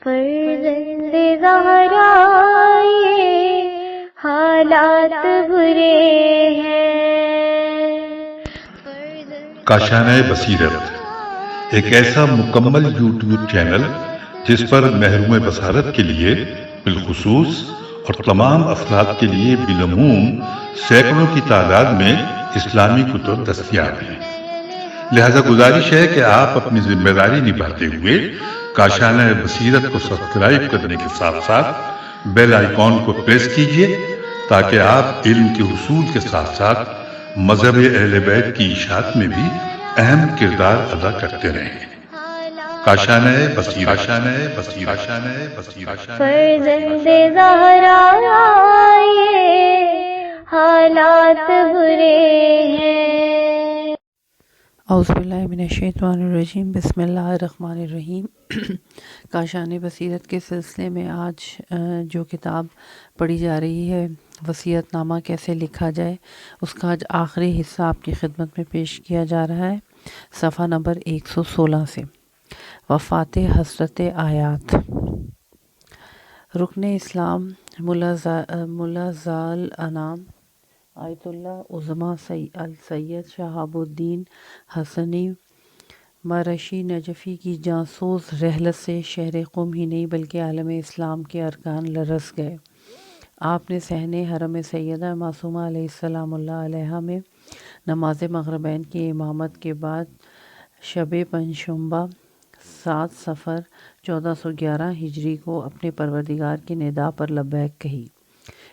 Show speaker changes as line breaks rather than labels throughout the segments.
فرزند زہرا یہ حالات برے ہیں۔
کاشانہ بصیرت ایک ایسا مکمل یوٹیوب چینل جس پر محروم بصارت کے لیے بالخصوص اور تمام افراد کے لیے بالعموم سینکڑوں کی تعداد میں اسلامی کتب دستیاب ہیں۔ لہذا گزارش ہے کہ آپ اپنی ذمہ داری نبھاتے ہوئے کاشانہ بصیرت کو سبسکرائب کرنے کے ساتھ ساتھ بیل آئیکن کو پریس کیجئے تاکہ آپ علم کے حصول کے ساتھ ساتھ مذہب اہل بیت کی اشاعت میں بھی اہم کردار ادا کرتے رہیں۔ کاشانہ بصیرت۔
فرزند زہرا یہ حالات برے ہیں۔
اعوذ باللہ من الشیطان الرجیم، بسم اللہ الرحمن الرحیم۔ کاشانہ بصیرت کے سلسلے میں آج جو کتاب پڑھی جا رہی ہے، وصیت نامہ کیسے لکھا جائے، اس کا آج آخری حصہ آپ کی خدمت میں پیش کیا جا رہا ہے، صفحہ نمبر 116 سے۔ وفات حضرت آیات۔ رکن اسلام ملا زال انام آیت اللہ عظمی السید شہاب الدین حسنی مرشی نجفی کی جاسوس رحلت سے شہر قم ہی نہیں بلکہ عالم اسلام کے ارکان لرز گئے۔ آپ نے صحن حرم سیدہ معصومہ علیہ السلام اللہ علیہ میں نماز مغربین کی امامت کے بعد شب پنجشنبہ 7 صفر 1411 ہجری کو اپنے پروردگار کی ندا پر لبیک کہی۔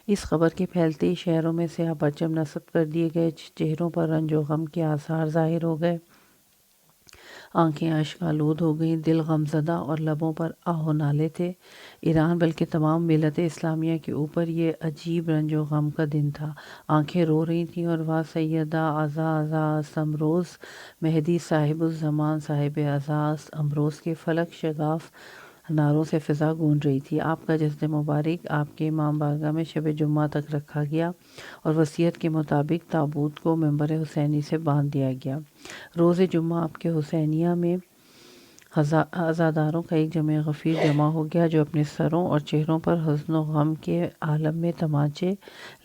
اس خبر کے پھیلتے ہی شہروں میں سیاہ پرچم نصب کر دیے گئے، چہروں پر رنج و غم کے آثار ظاہر ہو گئے، آنکھیں اشک آلود ہو گئیں، دل غمزدہ اور لبوں پر آہ و نالے تھے۔ ایران بلکہ تمام ملت اسلامیہ کے اوپر یہ عجیب رنج و غم کا دن تھا۔ آنکھیں رو رہی تھیں اور واہ سیدہ اعزاز امروز مہدی صاحب الزمان صاحب اعزاز امروز کے فلک شگاف نعروں سے فضا گونج رہی تھی۔ آپ کا جسد مبارک آپ کے امام بارگاہ میں شب جمعہ تک رکھا گیا اور وصیت کے مطابق تابوت کو منبر حسینی سے باندھ دیا گیا۔ روز جمعہ آپ کے حسینیہ میں عزاداروں کا ایک جمع غفیر جمع ہو گیا جو اپنے سروں اور چہروں پر حزن و غم کے عالم میں تمانچے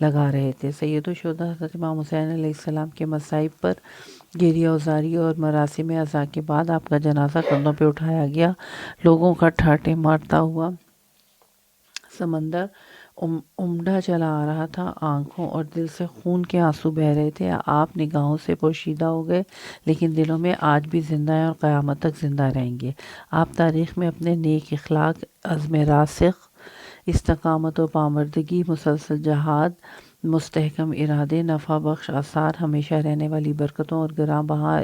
لگا رہے تھے۔ سید الشہداء حضرت امام حسین علیہ السلام کے مصائب پر گریہ وزاری اور مراسم عزا کے بعد آپ کا جنازہ کندھوں پہ اٹھایا گیا۔ لوگوں کا ٹھاٹھے مارتا ہوا سمندر امڈا چلا آ رہا تھا، آنکھوں اور دل سے خون کے آنسو بہہ رہے تھے۔ آپ نگاہوں سے پوشیدہ ہو گئے لیکن دلوں میں آج بھی زندہ ہیں اور قیامت تک زندہ رہیں گے۔ آپ تاریخ میں اپنے نیک اخلاق، عزم راسخ، استقامت و پامردگی، مسلسل جہاد، مستحکم ارادے، نفع بخش آثار، ہمیشہ رہنے والی برکتوں اور گراں بہا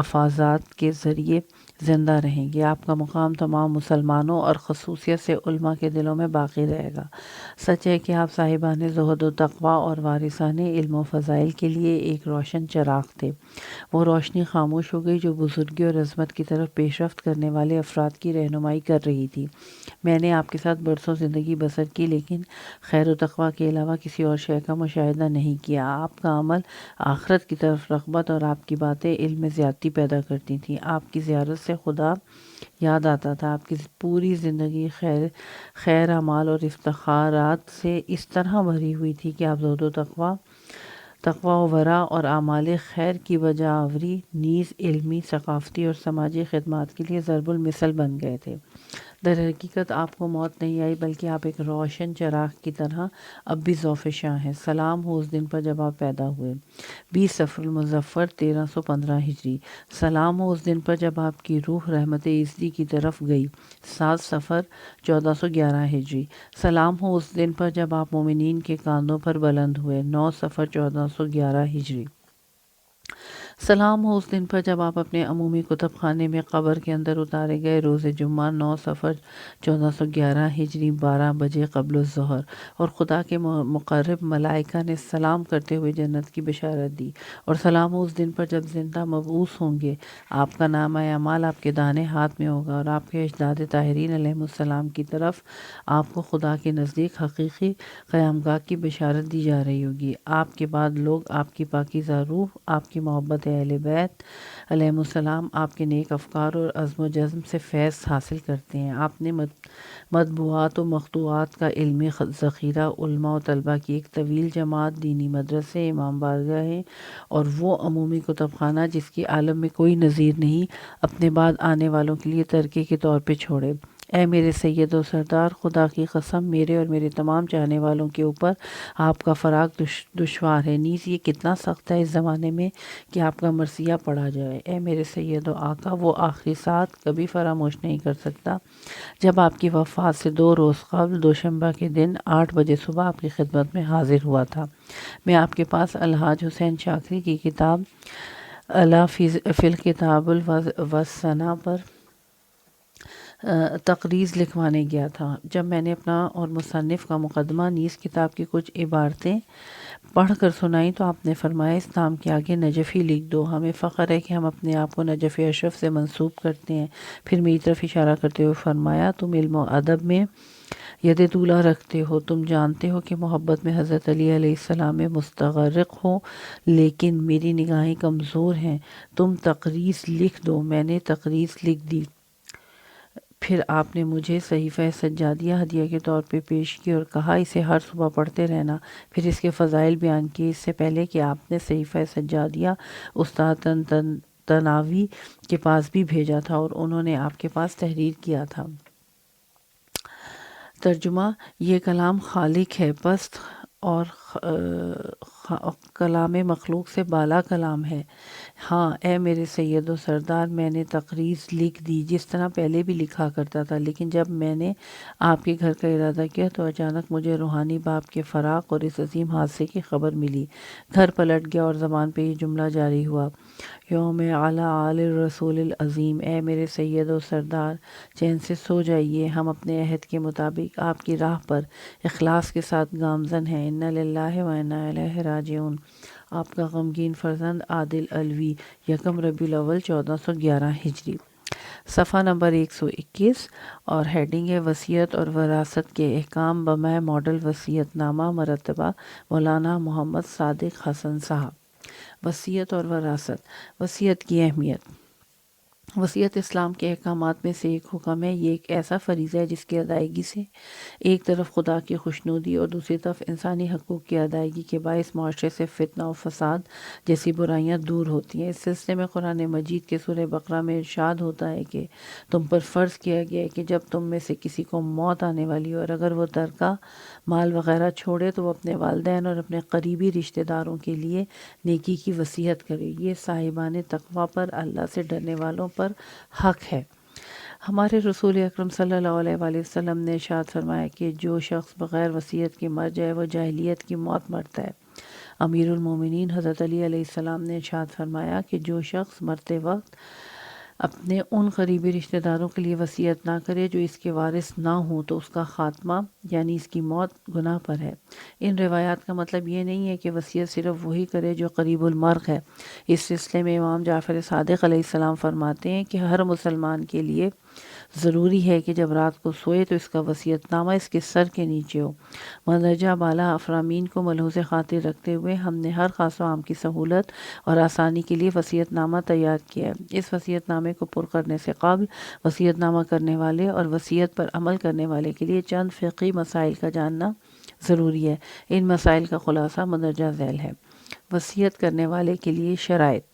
افاظات کے ذریعے زندہ رہیں گے۔ آپ کا مقام تمام مسلمانوں اور خصوصیت سے علماء کے دلوں میں باقی رہے گا۔ سچ ہے کہ آپ صاحبان زہد و تقویٰ اور وارثان علم و فضائل کے لیے ایک روشن چراغ تھے۔ وہ روشنی خاموش ہو گئی جو بزرگی اور عظمت کی طرف پیش رفت کرنے والے افراد کی رہنمائی کر رہی تھی۔ میں نے آپ کے ساتھ برسوں زندگی بسر کی لیکن خیر و تقویٰ کے علاوہ کسی اور شے کا مشاہدہ نہیں کیا۔ آپ کا عمل آخرت کی طرف رغبت اور آپ کی باتیں علم میں زیادتی پیدا کرتی تھیں۔ آپ کی زیارت سے خدا یاد آتا تھا۔ آپ کی پوری زندگی خیر اعمال اور افتخارات سے اس طرح بھری ہوئی تھی کہ آپ زہد و تقویٰ و ورع اور اعمال خیر کی وجہ آوری نیز علمی، ثقافتی اور سماجی خدمات کے لیے ضرب المثل بن گئے تھے۔ در حقیقت آپ کو موت نہیں آئی بلکہ آپ ایک روشن چراغ کی طرح اب بھی ذوف شاں ہیں۔ سلام ہو اس دن پر جب آپ پیدا ہوئے، 20 صفر المظفر 1315 ہجری۔ سلام ہو اس دن پر جب آپ کی روح رحمت ایزدی کی طرف گئی، 7 صفر 1411 ہجری۔ سلام ہو اس دن پر جب آپ مومنین کے کاندھوں پر بلند ہوئے، 9 صفر 1411 ہجری۔ سلام ہو اس دن پر جب آپ اپنے عمومی کتب خانے میں قبر کے اندر اتارے گئے، روز جمعہ 9 صفر 1411 ہجری 12 بجے قبل الظہر، اور خدا کے مقرب ملائکہ نے سلام کرتے ہوئے جنت کی بشارت دی۔ اور سلام ہو اس دن پر جب زندہ مبعوث ہوں گے، آپ کا نامہ اعمال آپ کے داہنے ہاتھ میں ہوگا اور آپ کے اجداد طاہرین علیہ السلام کی طرف آپ کو خدا کے نزدیک حقیقی قیامگاہ کی بشارت دی جا رہی ہوگی۔ آپ کے بعد لوگ آپ کی پاکیزہ روح، آپ کی محبت محبت اہل بیت علیہم السلام آپ کے نیک افکار اور عزم و جزم سے فیض حاصل کرتے ہیں۔ آپ نے مطبوعات و مقطوعات کا علمی ذخیرہ، علماء و طلباء کی ایک طویل جماعت، دینی مدرسے، امام بارگاہیں اور وہ عمومی کتب خانہ جس کی عالم میں کوئی نظیر نہیں، اپنے بعد آنے والوں کے لیے ترکے کے طور پہ چھوڑے۔ اے میرے سید و سردار، خدا کی قسم میرے اور میرے تمام چاہنے والوں کے اوپر آپ کا فراق دشوار ہے، نیز یہ کتنا سخت ہے اس زمانے میں کہ آپ کا مرثیہ پڑھا جائے۔ اے میرے سید و آقا، وہ آخری ساتھ کبھی فراموش نہیں کر سکتا جب آپ کی وفات سے 2 روز قبل دوشنبہ کے دن 8 بجے صبح آپ کی خدمت میں حاضر ہوا تھا۔ میں آپ کے پاس الحاج حسین شاکری کی کتاب الا فی الکتاب والسنہ پر تقریض لکھوانے گیا تھا۔ جب میں نے اپنا اور مصنف کا مقدمہ نیز کتاب کی کچھ عبارتیں پڑھ کر سنائی تو آپ نے فرمایا اس نام کے آگے نجفی لکھ دو، ہمیں فخر ہے کہ ہم اپنے آپ کو نجف اشرف سے منسوب کرتے ہیں۔ پھر میری طرف اشارہ کرتے ہوئے فرمایا تم علم و ادب میں ید طولہ رکھتے ہو، تم جانتے ہو کہ محبت میں حضرت علی علیہ السلام میں مستغرق ہو، لیکن میری نگاہیں کمزور ہیں، تم تقریض لکھ دو۔ میں نے تقریض لکھ دی۔ پھر آپ نے مجھے صحیفہ سجادیہ ہدیہ کے طور پہ پیش کی اور کہا اسے ہر صبح پڑھتے رہنا۔ پھر اس کے فضائل بیان کیے۔ اس سے پہلے کہ آپ نے صحیفہ سجادیہ استاد تناوی کے پاس بھی بھیجا تھا اور انہوں نے آپ کے پاس تحریر کیا تھا۔ ترجمہ: یہ کلام خالق ہے، پست اور کلام مخلوق سے بالا کلام ہے۔ ہاں اے میرے سید و سردار، میں نے تقریض لکھ دی جس طرح پہلے بھی لکھا کرتا تھا، لیکن جب میں نے آپ کے گھر کا ارادہ کیا تو اچانک مجھے روحانی باپ کے فراق اور اس عظیم حادثے کی خبر ملی۔ گھر پلٹ گیا اور زبان پہ یہ جملہ جاری ہوا، یوم علی آل رسول العظیم۔ اے میرے سید و سردار، چین سے سو جائیے، ہم اپنے عہد کے مطابق آپ کی راہ پر اخلاص کے ساتھ گامزن ہیں۔ انا للہ و انا الیہ راجعون۔ آپ کا غمگین فرزند عادل علوی، 1 ربیع الاول 1411 ہجری۔ صفحہ نمبر 121 اور ہیڈنگ ہے وصیت اور وراثت کے احکام بمع ماڈل وصیت نامہ مرتبہ مولانا محمد صادق حسن صاحب۔ وصیت اور وراثت۔ وصیت کی اہمیت۔ وصیت اسلام کے احکامات میں سے ایک حکم ہے۔ یہ ایک ایسا فریضہ ہے جس کی ادائیگی سے ایک طرف خدا کی خوشنودی اور دوسری طرف انسانی حقوق کی ادائیگی کے باعث معاشرے سے فتنہ و فساد جیسی برائیاں دور ہوتی ہیں۔ اس سلسلے میں قرآن مجید کے سورہ بقرہ میں ارشاد ہوتا ہے کہ تم پر فرض کیا گیا ہے کہ جب تم میں سے کسی کو موت آنے والی ہو اور اگر وہ ترکہ مال وغیرہ چھوڑے تو وہ اپنے والدین اور اپنے قریبی رشتہ داروں کے لیے نیکی کی وصیت کرے۔ یہ صاحبان تقویٰ پر، اللہ سے ڈرنے والوں پر حق ہے۔ ہمارے رسول اکرم صلی اللہ علیہ وآلہ وسلم نے ارشاد فرمایا کہ جو شخص بغیر وصیت کے مر جائے وہ جاہلیت کی موت مرتا ہے۔ امیر المومنین حضرت علی علیہ السلام نے ارشاد فرمایا کہ جو شخص مرتے وقت اپنے ان قریبی رشتہ داروں کے لیے وصیت نہ کرے جو اس کے وارث نہ ہوں تو اس کا خاتمہ یعنی اس کی موت گناہ پر ہے۔ ان روایات کا مطلب یہ نہیں ہے کہ وصیت صرف وہی کرے جو قریب المرگ ہے۔ اس سلسلے میں امام جعفر صادق علیہ السلام فرماتے ہیں کہ ہر مسلمان کے لیے ضروری ہے کہ جب رات کو سوئے تو اس کا وصیت نامہ اس کے سر کے نیچے ہو۔ مندرجہ بالا افرامین کو ملحوظ خاطر رکھتے ہوئے ہم نے ہر خاص و عام کی سہولت اور آسانی کے لیے وصیت نامہ تیار کیا ہے۔ اس وصیت نامے کو پر کرنے سے قبل وصیت نامہ کرنے والے اور وصیت پر عمل کرنے والے کے لیے چند فقہی مسائل کا جاننا ضروری ہے۔ ان مسائل کا خلاصہ مندرجہ ذیل ہے۔ وصیت کرنے والے کے لیے شرائط۔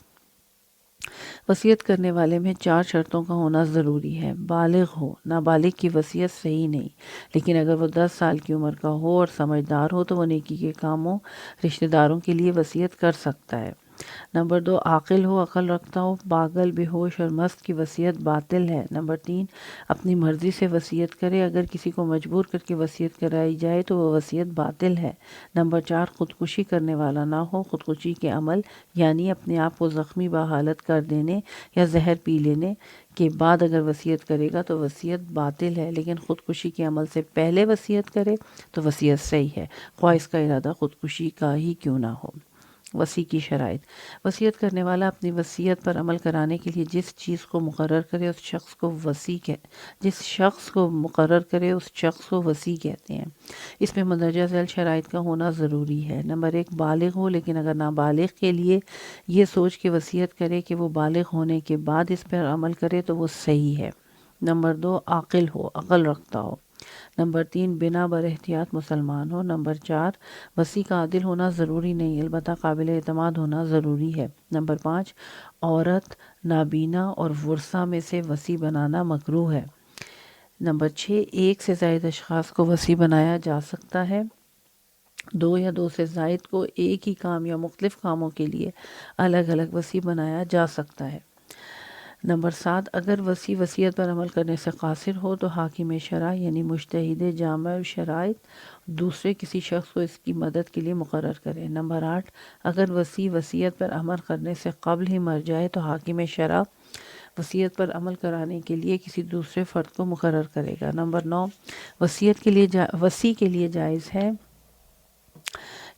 وصیت کرنے والے میں 4 شرطوں کا ہونا ضروری ہے۔ بالغ ہو، نابالغ کی وصیت صحیح نہیں، لیکن اگر وہ 10 سال کی عمر کا ہو اور سمجھدار ہو تو وہ نیکی کے کاموں رشتہ داروں کے لیے وصیت کر سکتا ہے۔ نمبر 2، عاقل ہو، عقل رکھتا ہو۔ پاگل، بے ہوش اور مست کی وصیت باطل ہے۔ نمبر 3، اپنی مرضی سے وصیت کرے، اگر کسی کو مجبور کر کے وصیت کرائی جائے تو وہ وصیت باطل ہے۔ نمبر 4، خودکشی کرنے والا نہ ہو۔ خودکشی کے عمل یعنی اپنے آپ کو زخمی بحالت کر دینے یا زہر پی لینے کے بعد اگر وصیت کرے گا تو وصیت باطل ہے، لیکن خودکشی کے عمل سے پہلے وصیت کرے تو وصیت صحیح ہے، خواہ اس کا ارادہ خودکشی کا ہی کیوں نہ ہو۔ وصی کی شرائط۔ وصیت کرنے والا اپنی وصیت پر عمل کرانے کے لیے جس چیز کو مقرر کرے اس شخص کو مقرر کرے اس شخص کو وصی کہتے ہیں۔ اس میں مندرجہ ذیل شرائط کا ہونا ضروری ہے۔ نمبر 1، بالغ ہو، لیکن اگر نابالغ کے لیے یہ سوچ کے وصیت کرے کہ وہ بالغ ہونے کے بعد اس پر عمل کرے تو وہ صحیح ہے۔ نمبر 2، عاقل ہو، عقل رکھتا ہو۔ نمبر 3، بنا بر احتیاط مسلمان ہو۔ نمبر 4، وصی کا عادل ہونا ضروری نہیں، البتہ قابل اعتماد ہونا ضروری ہے۔ نمبر 5، عورت، نابینا اور ورثہ میں سے وصی بنانا مکروہ ہے۔ نمبر 6، ایک سے زائد اشخاص کو وصی بنایا جا سکتا ہے۔ 2 یا 2 سے زائد کو ایک ہی کام یا مختلف کاموں کے لیے الگ الگ وصی بنایا جا سکتا ہے۔ نمبر 7، اگر وصی وصیت پر عمل کرنے سے قاصر ہو تو حاکم شرع یعنی مجتہد جامع شرائط دوسرے کسی شخص کو اس کی مدد کے لیے مقرر کرے۔ نمبر 8، اگر وصی وصیت پر عمل کرنے سے قبل ہی مر جائے تو حاکم شرع وصیت پر عمل کرانے کے لیے کسی دوسرے فرد کو مقرر کرے گا۔ نمبر 9، وصی کے لیے جائز ہے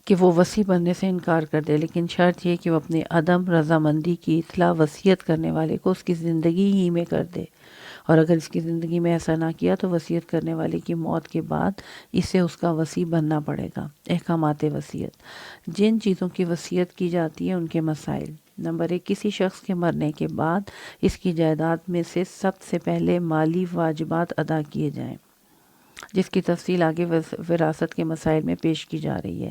کہ وہ وصی بننے سے انکار کر دے، لیکن شرط یہ کہ وہ اپنے عدم رضامندی کی اطلاع وصیت کرنے والے کو اس کی زندگی ہی میں کر دے، اور اگر اس کی زندگی میں ایسا نہ کیا تو وصیت کرنے والے کی موت کے بعد اسے اس کا وصی بننا پڑے گا۔ احکامات وصیت، جن چیزوں کی وصیت کی جاتی ہے ان کے مسائل۔ نمبر 1، کسی شخص کے مرنے کے بعد اس کی جائیداد میں سے سب سے پہلے مالی واجبات ادا کیے جائیں، جس کی تفصیل آگے وراثت کے مسائل میں پیش کی جا رہی ہے۔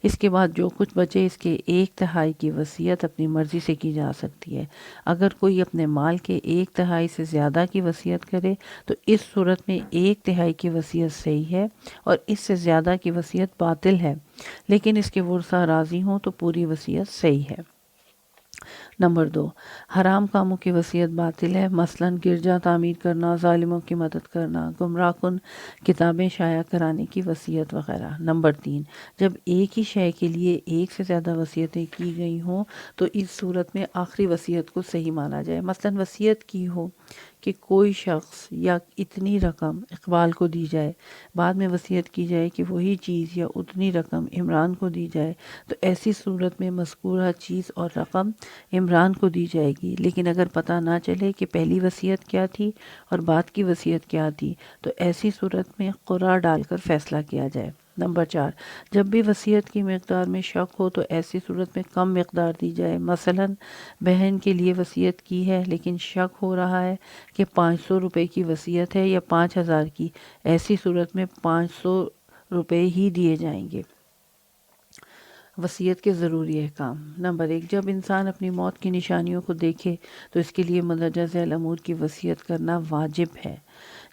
اس کے بعد جو کچھ بچے اس کے 1/3 کی وصیت اپنی مرضی سے کی جا سکتی ہے۔ اگر کوئی اپنے مال کے 1/3 سے زیادہ کی وصیت کرے تو اس صورت میں 1/3 کی وصیت صحیح ہے اور اس سے زیادہ کی وصیت باطل ہے، لیکن اس کے ورثہ راضی ہوں تو پوری وصیت صحیح ہے۔ نمبر 2، حرام کاموں کی وصیت باطل ہے، مثلا گرجا تعمیر کرنا، ظالموں کی مدد کرنا، گمراہ کن کتابیں شائع کرانے کی وصیت وغیرہ۔ نمبر 3، جب ایک ہی شے کے لیے ایک سے زیادہ وصیتیں کی گئی ہوں تو اس صورت میں آخری وصیت کو صحیح مانا جائے۔ مثلا وصیت کی ہو کہ کوئی شخص یا اتنی رقم اقبال کو دی جائے، بعد میں وصیت کی جائے کہ وہی چیز یا اتنی رقم عمران کو دی جائے، تو ایسی صورت میں مذکورہ چیز اور رقم عمران کو دی جائے گی، لیکن اگر پتہ نہ چلے کہ پہلی وصیت کیا تھی اور بعد کی وصیت کیا تھی تو ایسی صورت میں قرعہ ڈال کر فیصلہ کیا جائے۔ نمبر 4، جب بھی وصیت کی مقدار میں شک ہو تو ایسی صورت میں کم مقدار دی جائے۔ مثلا بہن کے لیے وصیت کی ہے لیکن شک ہو رہا ہے کہ 500 روپے کی وصیت ہے یا 5000 کی، ایسی صورت میں 500 روپے ہی دیے جائیں گے۔ وصیت کے ضروری احکام۔ نمبر 1، جب انسان اپنی موت کی نشانیوں کو دیکھے تو اس کے لیے مندرجہ ذیل امور کی وصیت کرنا واجب ہے۔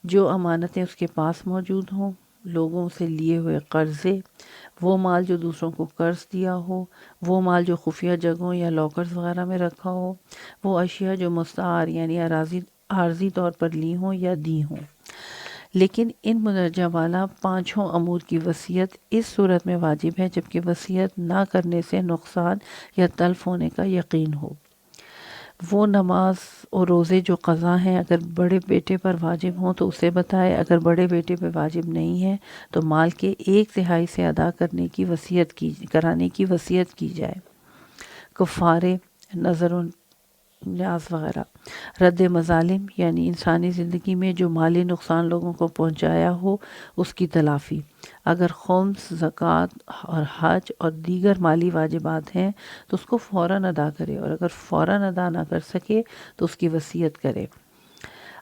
جو امانتیں اس کے پاس موجود ہوں، لوگوں سے لیے ہوئے قرضے، وہ مال جو دوسروں کو قرض دیا ہو، وہ مال جو خفیہ جگہوں یا لاکرز وغیرہ میں رکھا ہو، وہ اشیاء جو مستعار یعنی عارضی طور پر لی ہوں یا دی ہوں۔ لیکن ان مندرجہ بالا 5 امور کی وصیت اس صورت میں واجب ہے جبکہ وصیت نہ کرنے سے نقصان یا تلف ہونے کا یقین ہو۔ وہ نماز اور روزے جو قضا ہیں اگر بڑے بیٹے پر واجب ہوں تو اسے بتائے، اگر بڑے بیٹے پر واجب نہیں ہے تو مال کے 1/3 سے ادا کرانے کی وصیت کی جائے۔ کفارے، نظر و نیاز وغیرہ۔ رد مظالم یعنی انسانی زندگی میں جو مالی نقصان لوگوں کو پہنچایا ہو اس کی تلافی۔ اگر خمس، زکوٰۃ اور حج اور دیگر مالی واجبات ہیں تو اس کو فوراً ادا کرے، اور اگر فوراً ادا نہ کر سکے تو اس کی وصیت کرے۔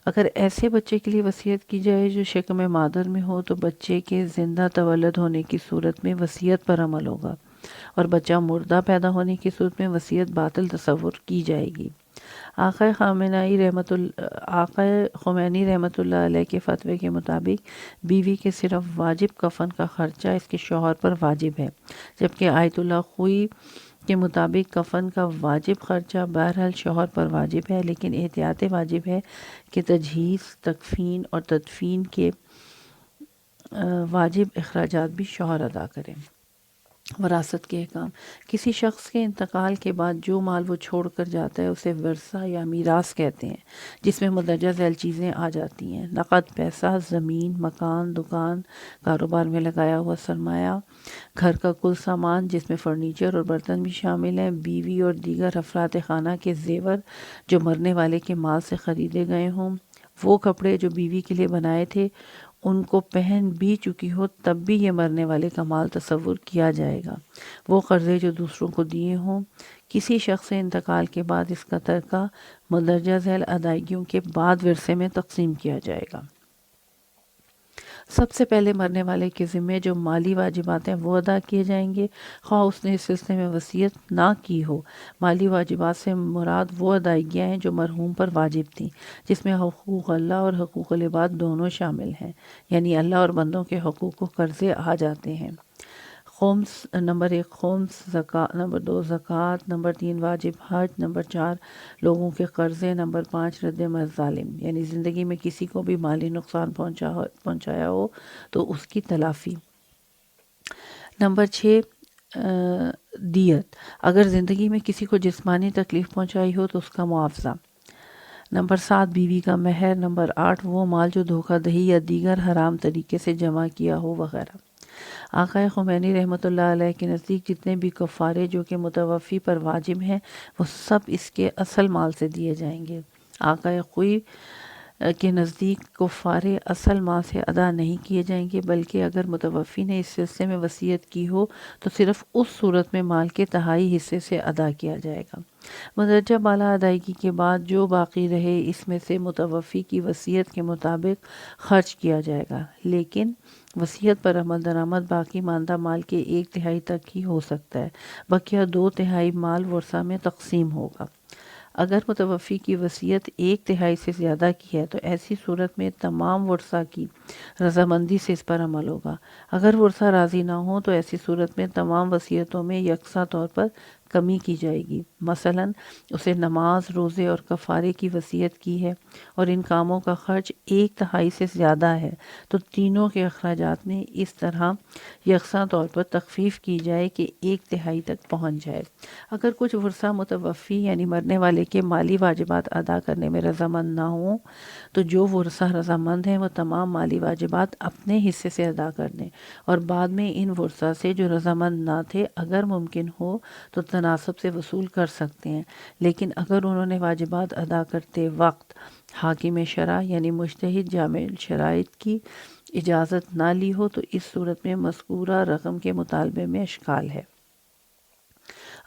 اگر ایسے بچے کے لیے وصیت کی جائے جو شکم مادر میں ہو تو بچے کے زندہ تولد ہونے کی صورت میں وصیت پر عمل ہوگا، اور بچہ مردہ پیدا ہونے کی صورت میں وصیت باطل تصور کی جائے گی۔ آقا خمینی رحمۃ اللہ علیہ کے فتوے کے مطابق بیوی کے صرف واجب کفن کا خرچہ اس کے شوہر پر واجب ہے، جبکہ آیت اللہ خوئی کے مطابق کفن کا واجب خرچہ بہرحال شوہر پر واجب ہے، لیکن احتیاط واجب ہے کہ تجہیز، تکفین اور تدفین کے واجب اخراجات بھی شوہر ادا کریں۔ وراثت کے احکام۔ کسی شخص کے انتقال کے بعد جو مال وہ چھوڑ کر جاتا ہے اسے ورثہ یا میراث کہتے ہیں، جس میں مندرجہ ذیل چیزیں آ جاتی ہیں: نقد پیسہ، زمین، مکان، دکان، کاروبار میں لگایا ہوا سرمایہ، گھر کا کل سامان جس میں فرنیچر اور برتن بھی شامل ہیں، بیوی اور دیگر افراد خانہ کے زیور جو مرنے والے کے مال سے خریدے گئے ہوں، وہ کپڑے جو بیوی کے لیے بنائے تھے ان کو پہن بھی چکی ہو تب بھی یہ مرنے والے کا مال تصور کیا جائے گا، وہ قرضے جو دوسروں کو دیے ہوں۔ کسی شخص کے انتقال کے بعد اس کا ترکہ مندرجہ ذیل ادائیگیوں کے بعد ورثے میں تقسیم کیا جائے گا۔ سب سے پہلے مرنے والے کے ذمے جو مالی واجبات ہیں وہ ادا کیے جائیں گے، خواہ اس نے اس سلسلے میں وصیت نہ کی ہو۔ مالی واجبات سے مراد وہ ادائیگیاں ہیں جو مرحوم پر واجب تھیں، جس میں حقوق اللہ اور حقوق العباد دونوں شامل ہیں، یعنی اللہ اور بندوں کے حقوق و قرضے آ جاتے ہیں۔ خمس، نمبر 1 خمس، نمبر 2 زکوٰۃ، نمبر 3 واجب حج، نمبر 4 لوگوں کے قرضے، نمبر 5 رد مظالم، یعنی زندگی میں کسی کو بھی مالی نقصان پہنچایا ہو تو اس کی تلافی۔ نمبر 6 دیت، اگر زندگی میں کسی کو جسمانی تکلیف پہنچائی ہو تو اس کا معاوضہ۔ نمبر 7 بیوی کا مہر، نمبر 8 وہ مال جو دھوکہ دہی یا دیگر حرام طریقے سے جمع کیا ہو وغیرہ۔ آقا خمینی رحمۃ اللہ علیہ کے نزدیک جتنے بھی کفارے جو کہ متوفی پر واجب ہیں وہ سب اس کے اصل مال سے دیے جائیں گے۔ آقا خوئی کے نزدیک کفارے اصل مال سے ادا نہیں کیے جائیں گے، بلکہ اگر متوفی نے اس سلسلے میں وصیت کی ہو تو صرف اس صورت میں مال کے تہائی حصے سے ادا کیا جائے گا۔ مندرجہ بالا ادائیگی کے بعد جو باقی رہے اس میں سے متوفی کی وصیت کے مطابق خرچ کیا جائے گا، لیکن وصیت پر عمل درآمد باقی ماندہ مال کے 1/3 تک ہی ہو سکتا ہے، بقیہ 2/3 مال ورثہ میں تقسیم ہوگا۔ اگر متوفی کی وصیت 1/3 سے زیادہ کی ہے تو ایسی صورت میں تمام ورثہ کی رضامندی سے اس پر عمل ہوگا۔ اگر ورثہ راضی نہ ہو تو ایسی صورت میں تمام وصیتوں میں یکساں طور پر کمی کی جائے گی۔ مثلا اسے نماز، روزے اور کفارے کی وصیت کی ہے اور ان کاموں کا خرچ 1/3 سے زیادہ ہے تو تینوں کے اخراجات میں اس طرح یکساں طور پر تخفیف کی جائے کہ 1/3 تک پہنچ جائے۔ اگر کچھ ورثہ متوفی یعنی مرنے والے کے مالی واجبات ادا کرنے میں رضامند نہ ہوں تو جو ورثہ رضامند ہیں وہ تمام مالی واجبات اپنے حصے سے ادا کر دیں اور بعد میں ان ورثہ سے جو رضامند نہ تھے اگر ممکن ہو تو تناسب سے وصول کر سکتے ہیں، لیکن اگر انہوں نے واجبات ادا کرتے وقت حاکم شرع یعنی مجتہد جامع شرائط کی اجازت نہ لی ہو تو اس صورت میں مذکورہ رقم کے مطالبے میں اشکال ہے۔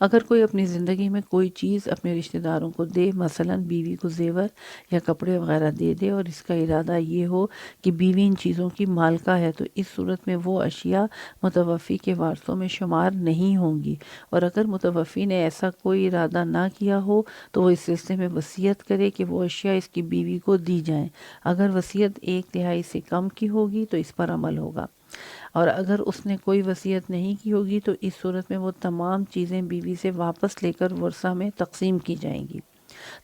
اگر کوئی اپنی زندگی میں کوئی چیز اپنے رشتہ داروں کو دے، مثلا بیوی کو زیور یا کپڑے وغیرہ دے دے اور اس کا ارادہ یہ ہو کہ بیوی ان چیزوں کی مالکہ ہے تو اس صورت میں وہ اشیاء متوفی کے وارثوں میں شمار نہیں ہوں گی، اور اگر متوفی نے ایسا کوئی ارادہ نہ کیا ہو تو وہ اس سلسلے میں وصیت کرے کہ وہ اشیاء اس کی بیوی کو دی جائیں۔ اگر وصیت 1/3 سے کم کی ہوگی تو اس پر عمل ہوگا، اور اگر اس نے کوئی وصیت نہیں کی ہوگی تو اس صورت میں وہ تمام چیزیں بیوی سے واپس لے کر ورثہ میں تقسیم کی جائیں گی۔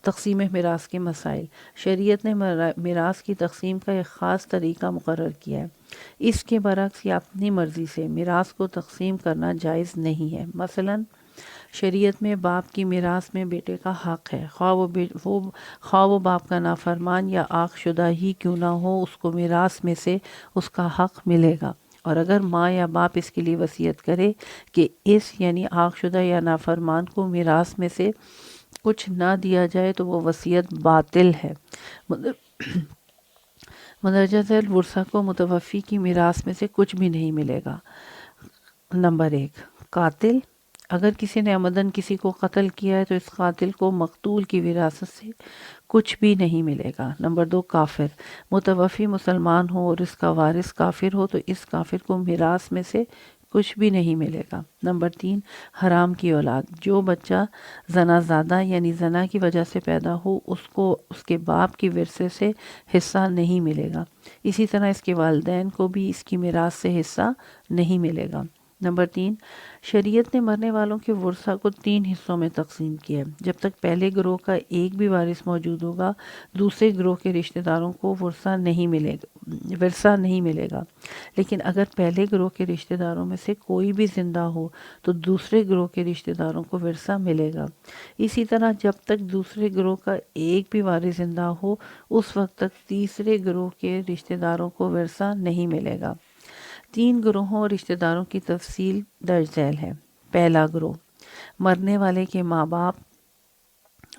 تقسیم میراث کے مسائل۔ شریعت نے میراث کی تقسیم کا ایک خاص طریقہ مقرر کیا ہے۔ اس کے برعکس یا اپنی مرضی سے میراث کو تقسیم کرنا جائز نہیں ہے۔ مثلا شریعت میں باپ کی میراث میں بیٹے کا حق ہے، خواہ وہ باپ کا نافرمان یا عاق شدہ ہی کیوں نہ ہو، اس کو میراث میں سے اس کا حق ملے گا، اور اگر ماں یا باپ اس کے لیے وصیت کرے کہ اس یعنی عاق شدہ یا نافرمان کو میراث میں سے کچھ نہ دیا جائے تو وہ وصیت باطل ہے۔ مندرجہ ذیل ورثہ کو متوفی کی میراث میں سے کچھ بھی نہیں ملے گا۔ نمبر 1 قاتل، اگر کسی نے عمدن کسی کو قتل کیا ہے تو اس قاتل کو مقتول کی وراثت سے کچھ بھی نہیں ملے گا۔ نمبر 2 کافر، متوفی مسلمان ہو اور اس کا وارث کافر ہو تو اس کافر کو میراث میں سے کچھ بھی نہیں ملے گا۔ نمبر 3 حرام کی اولاد، جو بچہ زنا زادہ یعنی زنا کی وجہ سے پیدا ہو اس کو اس کے باپ کی ورثے سے حصہ نہیں ملے گا، اسی طرح اس کے والدین کو بھی اس کی میراث سے حصہ نہیں ملے گا۔ نمبر 3، شریعت نے مرنے والوں کے ورثہ کو 3 حصوں میں تقسیم کیا ہے۔ جب تک پہلے گروہ کا ایک بھی وارث موجود ہوگا، دوسرے گروہ کے رشتہ داروں کو ورثہ نہیں ملے گا، لیکن اگر پہلے گروہ کے رشتہ داروں میں سے کوئی بھی زندہ ہو تو دوسرے گروہ کے رشتہ داروں کو ورثہ ملے گا۔ اسی طرح جب تک دوسرے گروہ کا ایک بھی وارث زندہ ہو، اس وقت تک تیسرے گروہ کے رشتہ داروں کو ورثہ نہیں ملے گا۔ 3 گروہوں اور رشتہ داروں کی تفصیل درج ذیل ہے۔ پہلا گروہ، مرنے والے کے ماں باپ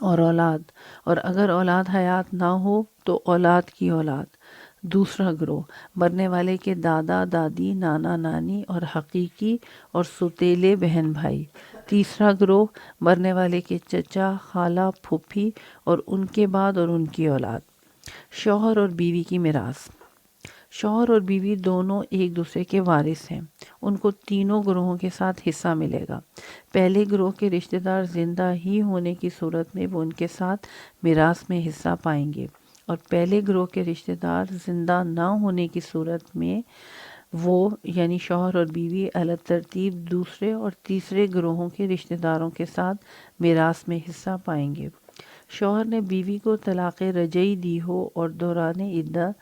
اور اولاد، اور اگر اولاد حیات نہ ہو تو اولاد کی اولاد۔ دوسرا گروہ، مرنے والے کے دادا دادی، نانا نانی اور حقیقی اور سوتیلے بہن بھائی۔ تیسرا گروہ، مرنے والے کے چچا، خالہ، پھوپھی اور ان کے بعد اور ان کی اولاد۔ شوہر اور بیوی کی میراث۔ شوہر اور بیوی دونوں ایک دوسرے کے وارث ہیں، ان کو تینوں گروہوں کے ساتھ حصہ ملے گا۔ پہلے گروہ کے رشتہ دار زندہ ہی ہونے کی صورت میں وہ ان کے ساتھ میراث میں حصہ پائیں گے، اور پہلے گروہ کے رشتہ دار زندہ نہ ہونے کی صورت میں وہ یعنی شوہر اور بیوی الگ ترتیب دوسرے اور تیسرے گروہوں کے رشتہ داروں کے ساتھ میراث میں حصہ پائیں گے۔ شوہر نے بیوی کو طلاق رجعی دی ہو اور دوران عدت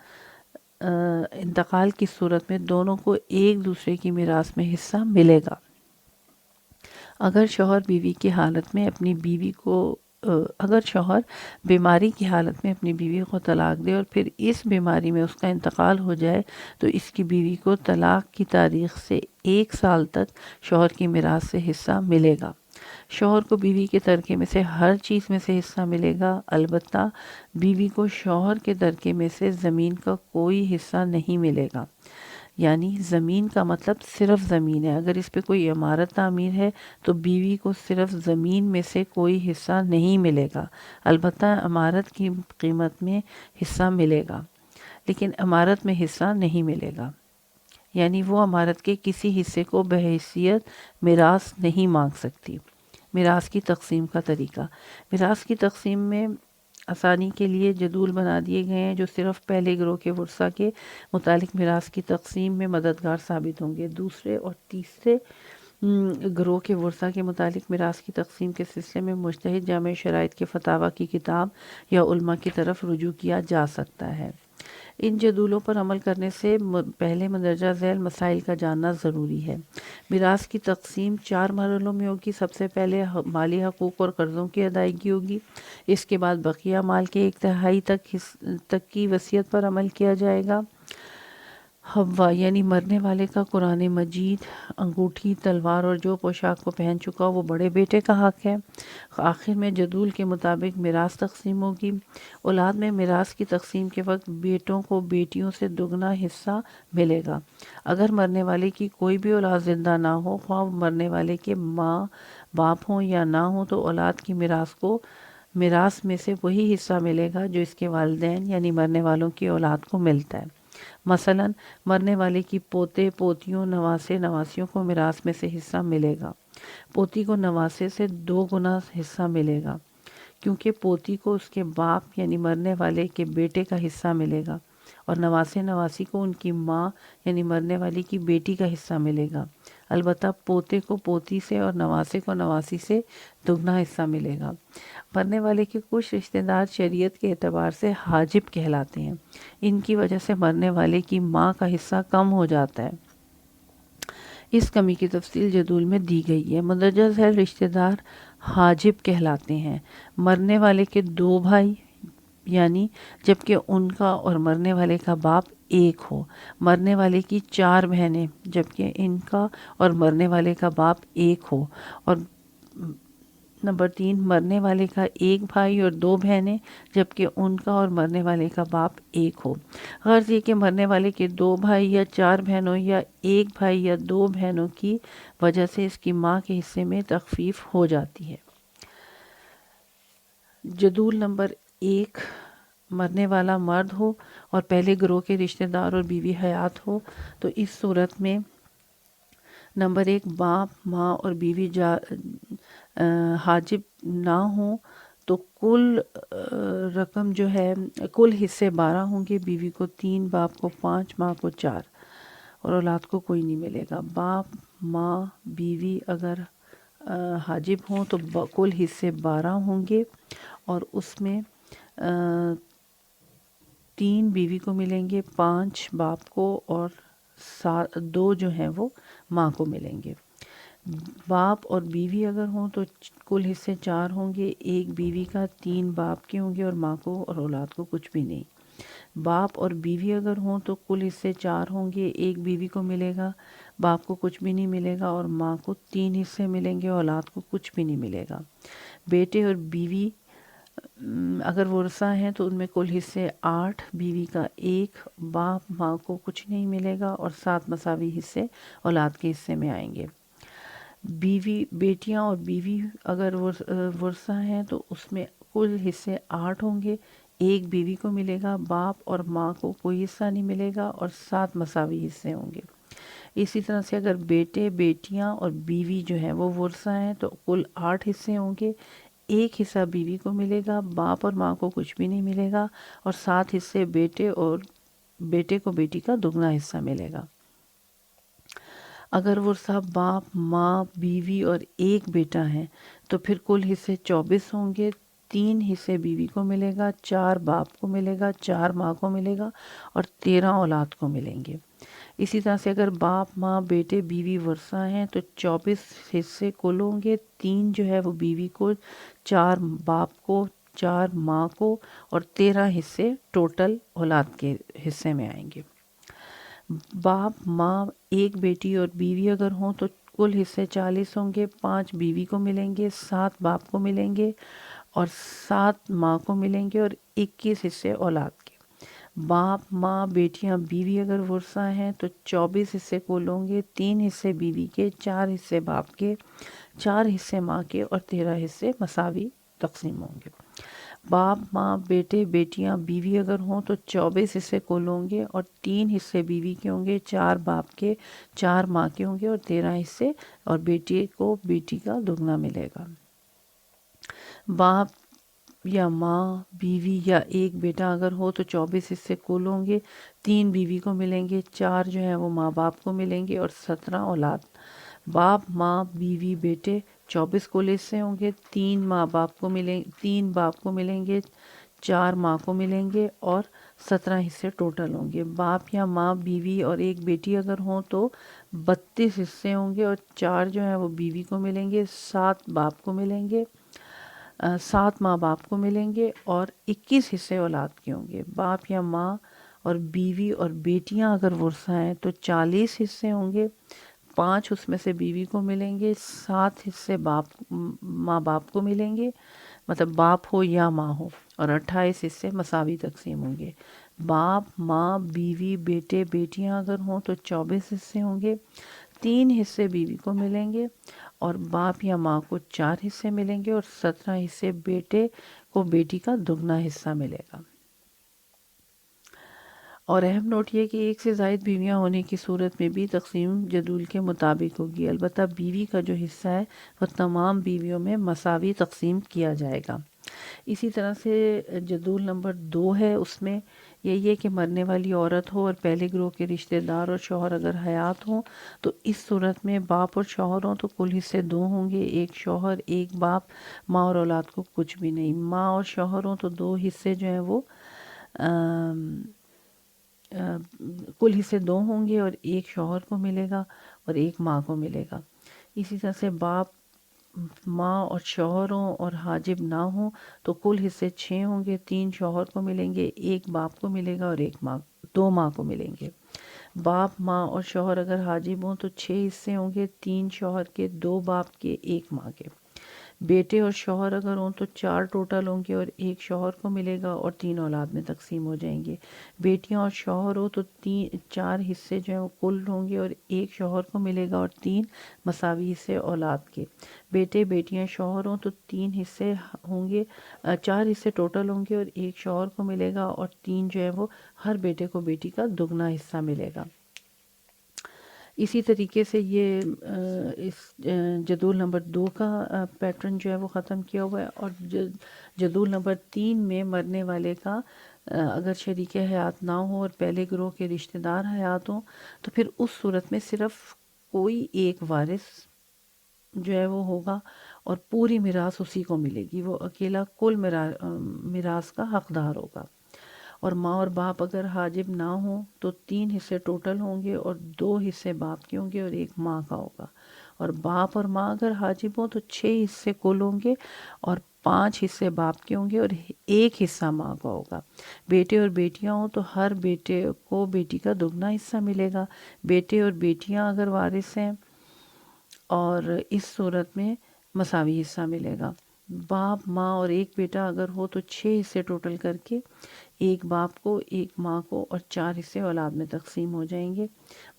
انتقال کی صورت میں دونوں کو ایک دوسرے کی میراث میں حصہ ملے گا۔ اگر شوہر بیماری کی حالت میں اپنی بیوی کو طلاق دے اور پھر اس بیماری میں اس کا انتقال ہو جائے تو اس کی بیوی کو طلاق کی تاریخ سے 1 سال تک شوہر کی میراث سے حصہ ملے گا۔ شوہر کو بیوی کے ترکے میں سے ہر چیز میں سے حصہ ملے گا، البتہ بیوی کو شوہر کے ترکے میں سے زمین کا کوئی حصہ نہیں ملے گا۔ یعنی زمین کا مطلب صرف زمین ہے، اگر اس پہ کوئی عمارت تعمیر ہے تو بیوی کو صرف زمین میں سے کوئی حصہ نہیں ملے گا، البتہ عمارت کی قیمت میں حصہ ملے گا، لیکن عمارت میں حصہ نہیں ملے گا۔ یعنی وہ عمارت کے کسی حصے کو بحیثیت میراث نہیں مانگ سکتی۔ میراث کی تقسیم کا طریقہ۔ میراث کی تقسیم میں آسانی کے لیے جدول بنا دیے گئے ہیں جو صرف پہلے گروہ کے ورثہ کے متعلق میراث کی تقسیم میں مددگار ثابت ہوں گے۔ دوسرے اور تیسرے گروہ کے ورثہ کے متعلق میراث کی تقسیم کے سلسلے میں مجتہد جامع شرائط کے فتاویٰ کی کتاب یا علماء کی طرف رجوع کیا جا سکتا ہے۔ ان جدولوں پر عمل کرنے سے پہلے مندرجہ ذیل مسائل کا جاننا ضروری ہے۔ میراث کی تقسیم 4 مرحلوں میں ہوگی۔ سب سے پہلے مالی حقوق اور قرضوں کی ادائیگی ہوگی، اس کے بعد بقیہ مال کے 1/3 تک کی وصیت پر عمل کیا جائے گا۔ حوا یعنی مرنے والے کا قرآن مجید، انگوٹھی، تلوار اور جو پوشاک کو پہن چکا وہ بڑے بیٹے کا حق ہے۔ آخر میں جدول کے مطابق میراث تقسیم ہوگی۔ اولاد میں میراث کی تقسیم کے وقت بیٹوں کو بیٹیوں سے دگنا حصہ ملے گا۔ اگر مرنے والے کی کوئی بھی اولاد زندہ نہ ہو، خواہ مرنے والے کے ماں باپ ہوں یا نہ ہوں، تو اولاد کی میراث میں سے وہی حصہ ملے گا جو اس کے والدین یعنی مرنے والوں کی اولاد کو ملتا ہے۔ مثلا مرنے والے کی پوتے، پوتیوں، نواسے، نواسیوں کو میراث میں سے حصہ ملے گا۔ پوتی کو نواسے سے 2 گنا حصہ ملے گا، کیونکہ پوتی کو اس کے باپ یعنی مرنے والے کے بیٹے کا حصہ ملے گا، اور نواسے نواسی کو ان کی ماں یعنی مرنے والی کی بیٹی کا حصہ ملے گا۔ البتہ پوتے کو پوتی سے اور نواسے کو نواسی سے دگنا حصہ ملے گا۔ مرنے والے کے کچھ رشتہ دار شریعت کے اعتبار سے حاجب کہلاتے ہیں، ان کی وجہ سے مرنے والے کی ماں کا حصہ کم ہو جاتا ہے۔ اس کمی کی تفصیل جدول میں دی گئی ہے۔ مندرجہ ذیل رشتہ دار حاجب کہلاتے ہیں۔ مرنے والے کے 2 بھائی یعنی جبکہ ان کا اور مرنے والے کا باپ ایک ہو۔ مرنے والے کی 4 بہنیں جبکہ ان کا اور مرنے والے کا باپ ایک ہو۔ اور نمبر 3، مرنے والے کا 1 بھائی اور 2 بہنیں جبکہ ان کا اور مرنے والے کا باپ ایک ہو۔ غرض یہ کہ مرنے والے کے 2 بھائی یا 4 بہنوں یا 1 بھائی یا 2 بہنوں کی وجہ سے اس کی ماں کے حصے میں تخفیف ہو جاتی ہے۔ جدول نمبر 1، مرنے والا مرد ہو اور پہلے گروہ کے رشتہ دار اور بیوی حیات ہو تو اس صورت میں نمبر 1، باپ، ماں اور بیوی حاجب نہ ہوں تو کل رقم جو ہے کل حصے 12 ہوں گے۔ بیوی کو 3، باپ کو 5، ماں کو 4 اور اولاد کو کوئی نہیں ملے گا۔ باپ، ماں بیوی اگر حاجب ہوں تو کل حصے 12 ہوں گے، اور اس میں 3 بیوی کو ملیں گے، 5 باپ کو، اور 2 جو ہیں وہ ماں کو ملیں گے۔ باپ اور بیوی اگر ہوں تو کل حصے 4 ہوں گے، 1 بیوی کا، 3 باپ کے ہوں گے، اور ماں کو اور اولاد کو کچھ بھی نہیں۔ باپ اور بیوی اگر ہوں تو کل حصے 4 ہوں گے، 1 بیوی کو ملے گا، باپ کو کچھ بھی نہیں ملے گا، اور ماں کو 3 حصے ملیں گے، اولاد کو کچھ بھی نہیں ملے گا۔ بیٹے اور بیوی اگر ورثہ ہیں تو ان میں کل حصے 8، بیوی کا 1، باپ ماں کو کچھ نہیں ملے گا، اور 7 مساوی حصے اولاد کے حصے میں آئیں گے۔ بیوی بیٹیاں اور بیوی اگر ورثہ ہیں تو اس میں کل حصے 8 ہوں گے، 1 بیوی کو ملے گا، باپ اور ماں کو کوئی حصہ نہیں ملے گا، اور 7 مساوی حصے ہوں گے۔ اسی طرح سے اگر بیٹے بیٹیاں اور بیوی جو ہے وہ ورثہ ہیں تو کل 8 حصے ہوں گے، 1 حصہ بیوی کو ملے گا، باپ اور ماں کو کچھ بھی نہیں ملے گا، اور 7 حصے بیٹے کو بیٹی کا دگنا حصہ ملے گا۔ اگر ورثہ باپ ماں بیوی اور 1 بیٹا ہے تو پھر کل حصے 24 ہوں گے، 3 حصے بیوی کو ملے گا، 4 باپ کو ملے گا، 4 ماں کو ملے گا، اور 13 اولاد کو ملیں گے۔ اسی طرح سے اگر باپ ماں بیٹے بیوی ورثہ ہیں تو 24 حصے کل ہوں گے، 3 جو ہے وہ بیوی کو، 4 باپ کو، 4 ماں کو، اور 13 حصے ٹوٹل اولاد کے حصے میں آئیں گے۔ باپ ماں 1 بیٹی اور بیوی اگر ہوں تو کل حصے 40 ہوں گے، 5 بیوی کو ملیں گے، 7 باپ کو ملیں گے، اور 7 ماں کو ملیں گے، اور 21 حصے اولاد کے۔ باپ ماں بیٹیاں بیوی اگر ورثہ ہیں تو 24 حصے کل ہوں گے، 3 حصے بیوی کے، 4 حصے باپ کے، 4 حصے ماں کے، اور 13 حصے مساوی تقسیم ہوں گے۔ باپ ماں بیٹے بیٹیاں بیوی اگر ہوں تو 24 حصے کل ہوں گے، اور 3 حصے بیوی کے ہوں گے، 4 باپ کے، 4 ماں کے ہوں گے، اور 13 حصے، اور بیٹی کو بیٹی کا دگنا ملے گا۔ باپ یا ماں بیوی یا 1 بیٹا اگر ہو تو 24 حصے کل ہوں گے، 3 بیوی کو ملیں گے، 4 جو ہیں وہ ماں باپ کو ملیں گے، اور 17 اولاد۔ باپ ماں بیوی بیٹے 24 کل حصے ہوں گے، 3 باپ کو ملیں گے، 4 ماں کو ملیں گے، اور 17 حصے ٹوٹل ہوں گے۔ باپ یا ماں بیوی اور 1 بیٹی اگر ہوں تو 32 حصے ہوں گے، اور 4 جو ہیں وہ بیوی کو ملیں گے، 7 باپ کو ملیں گے، 7 ماں باپ کو ملیں گے، اور 21 حصے اولاد کے ہوں گے۔ باپ یا ماں اور بیوی اور بیٹیاں اگر ورثہ ہیں تو 40 حصے ہوں گے، 5 اس میں سے بیوی کو ملیں گے، 7 حصے ماں باپ کو ملیں گے، مطلب باپ ہو یا ماں ہو، اور 28 حصے مساوی تقسیم ہوں گے۔ باپ ماں بیوی بیٹے بیٹیاں اگر ہوں تو 24 حصے ہوں گے، 3 حصے بیوی کو ملیں گے، اور باپ یا ماں کو 4 حصے ملیں گے، اور 17 حصے بیٹے کو بیٹی کا دگنا حصہ ملے گا۔ اور اہم نوٹ یہ کہ 1 سے زائد بیویاں ہونے کی صورت میں بھی تقسیم جدول کے مطابق ہوگی، البتہ بیوی کا جو حصہ ہے وہ تمام بیویوں میں مساوی تقسیم کیا جائے گا۔ اسی طرح سے جدول نمبر 2 ہے، اس میں یہی ہے کہ مرنے والی عورت ہو اور پہلے گروہ کے رشتہ دار اور شوہر اگر حیات ہوں تو اس صورت میں باپ اور شوہر ہوں تو کل حصے 2 ہوں گے، 1 شوہر 1 باپ، ماں اور اولاد کو کچھ بھی نہیں۔ ماں اور شوہر ہوں تو 2 حصے جو ہیں وہ کل حصے 2 ہوں گے، اور 1 شوہر کو ملے گا اور 1 ماں کو ملے گا۔ اسی طرح سے باپ ماں اور شوہر ہوں اور حاجب نہ ہوں تو کل حصے 6 ہوں گے، 3 شوہر کو ملیں گے، 1 باپ کو ملے گا، اور 2 ماں کو ملیں گے۔ باپ ماں اور شوہر اگر حاجب ہوں تو 6 حصے ہوں گے، 3 شوہر کے، 2 باپ کے، 1 ماں کے۔ بیٹے اور شوہر اگر ہوں تو 4 ٹوٹل ہوں گے، اور 1 شوہر کو ملے گا، اور 3 اولاد میں تقسیم ہو جائیں گے۔ بیٹیاں اور شوہر ہو تو 4 حصے جو ہیں وہ کل ہوں گے، اور 1 شوہر کو ملے گا، اور 3 مساوی حصے اولاد کے۔ بیٹے بیٹیاں شوہر ہوں تو 3 حصے ہوں گے، 4 حصے ٹوٹل ہوں گے، اور 1 شوہر کو ملے گا، اور 3 جو ہے وہ ہر بیٹے کو بیٹی کا دگنا حصہ ملے گا۔ اسی طریقے سے یہ اس جدول نمبر 2 کا پیٹرن جو ہے وہ ختم کیا ہوا ہے، اور جدول نمبر 3 میں مرنے والے کا اگر شریک حیات نہ ہو اور پہلے گروہ کے رشتہ دار حیات ہوں تو پھر اس صورت میں صرف کوئی ایک وارث جو ہے وہ ہوگا اور پوری میراث اسی کو ملے گی، وہ اکیلا کل میراث کا حقدار ہوگا۔ اور ماں اور باپ اگر حاجب نہ ہوں تو 3 حصے ٹوٹل ہوں گے اور 2 حصے باپ کے ہوں گے اور 1 ماں کا ہوگا۔ اور باپ اور ماں اگر حاجب ہوں تو 6 حصے کل ہوں گے اور 5 حصے باپ کے ہوں گے اور 1 حصہ ماں کا ہوگا۔ بیٹے اور بیٹیاں ہوں تو ہر بیٹے کو بیٹی کا دگنا حصہ ملے گا۔ بیٹے اور بیٹیاں اگر وارث ہیں اور اس صورت میں مساوی حصہ ملے گا۔ باپ، ماں اور 1 بیٹا اگر ہو تو 6 حصے ٹوٹل کر کے 1 باپ کو، 1 ماں کو اور 4 حصے اولاد میں تقسیم ہو جائیں گے۔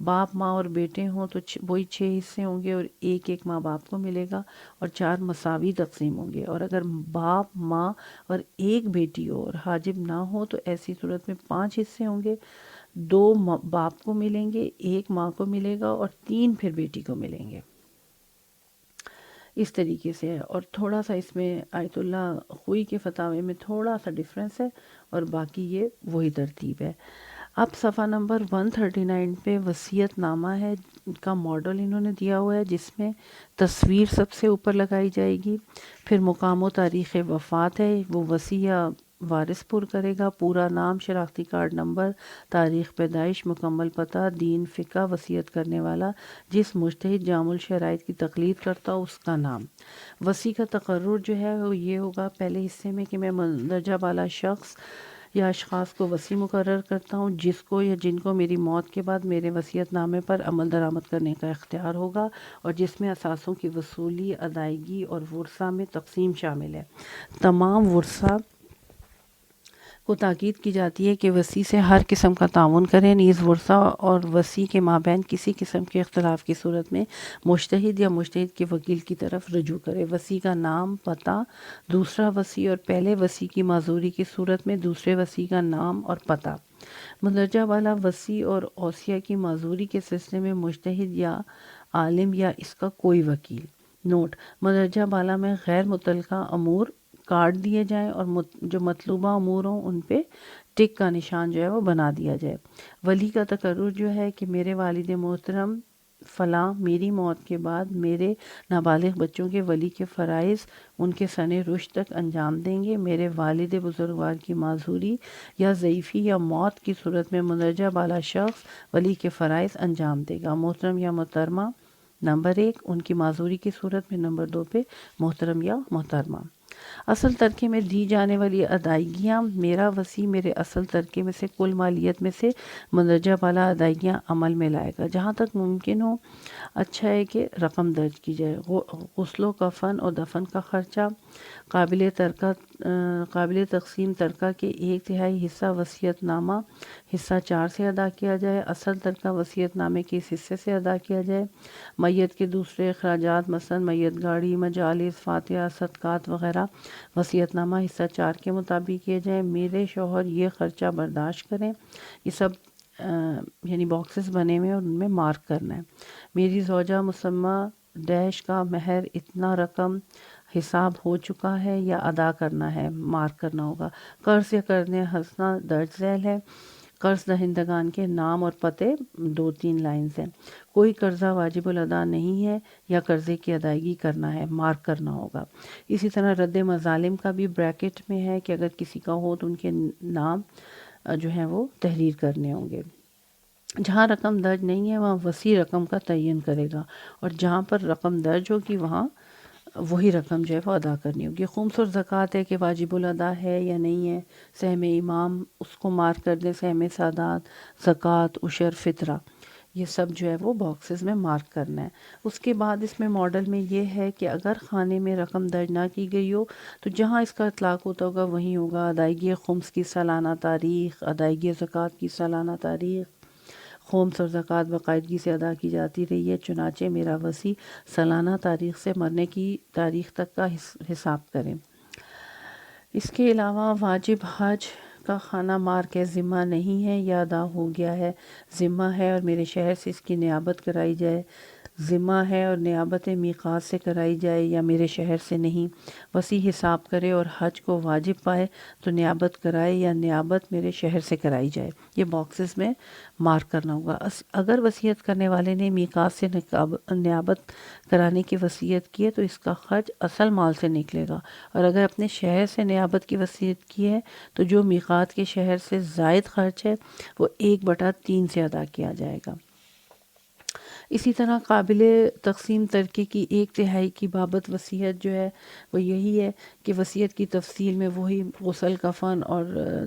باپ، ماں اور بیٹے ہوں تو وہی 6 حصے ہوں گے اور 1 ماں باپ کو ملے گا اور 4 مساوی تقسیم ہوں گے۔ اور اگر باپ، ماں اور 1 بیٹی ہو اور حاجب نہ ہو تو ایسی صورت میں 5 حصے ہوں گے، 2 باپ کو ملیں گے، 1 ماں کو ملے گا اور 3 پھر بیٹی کو ملیں گے۔ اس طریقے سے ہے، اور تھوڑا سا اس میں آیت اللہ خوئی کے فتاوی میں تھوڑا سا ڈیفرنس ہے اور باقی یہ وہی ترتیب ہے۔ اب صفحہ نمبر 139 پہ وصیت نامہ ہے کا ماڈل انہوں نے دیا ہوا ہے، جس میں تصویر سب سے اوپر لگائی جائے گی، پھر مقام و تاریخ وفات ہے، وہ وصی یا وارث پر کرے گا، پورا نام، شناختی کارڈ نمبر، تاریخ پیدائش، مکمل پتہ، دین، فقہ، وصیت کرنے والا، جس مجتہد جامع الشرائط کی تقلید کرتا ہو اس کا نام۔ وصی کا تقرر جو ہے وہ یہ ہوگا پہلے حصے میں کہ میں مندرجہ بالا شخص یا اشخاص کو وصی مقرر کرتا ہوں جس کو یا جن کو میری موت کے بعد میرے وصیت نامے پر عمل درآمد کرنے کا اختیار ہوگا، اور جس میں اثاثوں کی وصولی، ادائیگی اور ورثہ میں تقسیم شامل ہے۔ تمام ورثہ کو تاکید کی جاتی ہے کہ وصی سے ہر قسم کا تعاون کریں، نیز ورثہ اور وصی کے مابین کسی قسم کے اختلاف کی صورت میں مجتہد یا مجتہد کے وکیل کی طرف رجوع کرے۔ وصی کا نام، پتہ، دوسرا وصی اور پہلے وصی کی معذوری کی صورت میں دوسرے وصی کا نام اور پتہ۔ مندرجہ بالا وصی اور اوصیہ کی معذوری کے سلسلے میں مجتہد یا عالم یا اس کا کوئی وکیل۔ نوٹ: مندرجہ بالا میں غیر متعلقہ امور کاٹ دیے جائیں اور جو مطلوبہ امور ہوں ان پہ ٹک کا نشان جو ہے وہ بنا دیا جائے۔ ولی کا تقرر جو ہے کہ میرے والد محترم فلاں میری موت کے بعد میرے نابالغ بچوں کے ولی کے فرائض ان کے سن رشد تک انجام دیں گے۔ میرے والد بزرگوار کی معذوری یا ضعیفی یا موت کی صورت میں مندرجہ بالا شخص ولی کے فرائض انجام دے گا۔ محترم یا محترمہ نمبر 1 ان کی معذوری کی صورت میں، نمبر 2 پہ محترم یا محترمہ۔ اصل ترکے میں دی جانے والی ادائیگیاں: میرا وصی میرے اصل ترکے میں سے کل مالیت میں سے مندرجہ بالا ادائیگیاں عمل میں لائے گا۔ جہاں تک ممکن ہو اچھا ہے کہ رقم درج کی جائے۔ غسل و کفن اور دفن کا خرچہ قابل تقسیم ترکہ کے 1/3 حصہ وصیت نامہ حصہ 4 سے ادا کیا جائے۔ اصل ترکہ وصیت نامے کے اس حصے سے ادا کیا جائے۔ میت کے دوسرے اخراجات مثلا میت گاڑی، مجالس، فاتحہ، صدقات وغیرہ وصیت نامہ حصہ 4 کے مطابق کیے جائیں۔ میرے شوہر یہ خرچہ برداشت کریں، یہ سب یعنی باکسز بنے ہوئے ہیں اور ان میں مارک کرنا ہے۔ میری زوجہ مسمہ ڈیش کا مہر اتنا رقم حساب ہو چکا ہے یا ادا کرنا ہے، مارک کرنا ہوگا۔ قرض یا قرض حسنہ درج ذیل ہے۔ قرض دہندگان کے نام اور پتے 2-3 لائنز ہیں۔ کوئی قرضہ واجب الادا نہیں ہے یا قرضے کی ادائیگی کرنا ہے، مارک کرنا ہوگا۔ اسی طرح رد مظالم کا بھی بریکٹ میں ہے کہ اگر کسی کا ہو تو ان کے نام جو ہیں وہ تحریر کرنے ہوں گے۔ جہاں رقم درج نہیں ہے وہاں وصی رقم کا تعین کرے گا، اور جہاں پر رقم درج ہوگی وہاں وہی رقم جو ہے وہ ادا کرنی ہوگی۔ خمس اور زکوٰۃ ہے کہ واجب الادا ہے یا نہیں ہے، سہم امام اس کو مارک کر دیں، سہم سادات، زکوٰۃ، عشر، فطرہ، یہ سب جو ہے وہ باکسز میں مارک کرنا ہے۔ اس کے بعد اس میں ماڈل میں یہ ہے کہ اگر خانے میں رقم درج نہ کی گئی ہو تو جہاں اس کا اطلاق ہوتا ہوگا وہیں ہوگا۔ ادائیگی خمس کی سالانہ تاریخ، ادائیگی زکوٰۃ کی سالانہ تاریخ۔ خمس اور زکوٰۃ باقاعدگی سے ادا کی جاتی رہی ہے، چنانچہ میرا وصی سالانہ تاریخ سے مرنے کی تاریخ تک کا حساب کریں۔ اس کے علاوہ واجب حج کا خانہ مارک ہے، ذمہ نہیں ہے یا ادا ہو گیا ہے، ذمہ ہے اور میرے شہر سے اس کی نیابت کرائی جائے۔ ذمہ ہے اور نیابت میقات سے کرائی جائے یا میرے شہر سے نہیں، وسیع حساب کرے اور حج کو واجب پائے تو نیابت کرائے یا نیابت میرے شہر سے کرائی جائے۔ یہ باکسز میں مارک کرنا ہوگا۔ اگر وصیت کرنے والے نے میقات سے نیابت کرانے کی وصیت کی ہے تو اس کا خرچ اصل مال سے نکلے گا، اور اگر اپنے شہر سے نیابت کی وصیت کی ہے تو جو میقات کے شہر سے زائد خرچ ہے وہ 1/3 سے ادا کیا جائے گا۔ اسی طرح قابل تقسیم ترکے کی 1/3 کی بابت وصیت جو ہے وہ یہی ہے کہ وصیت کی تفصیل میں وہی غسل، کفن اور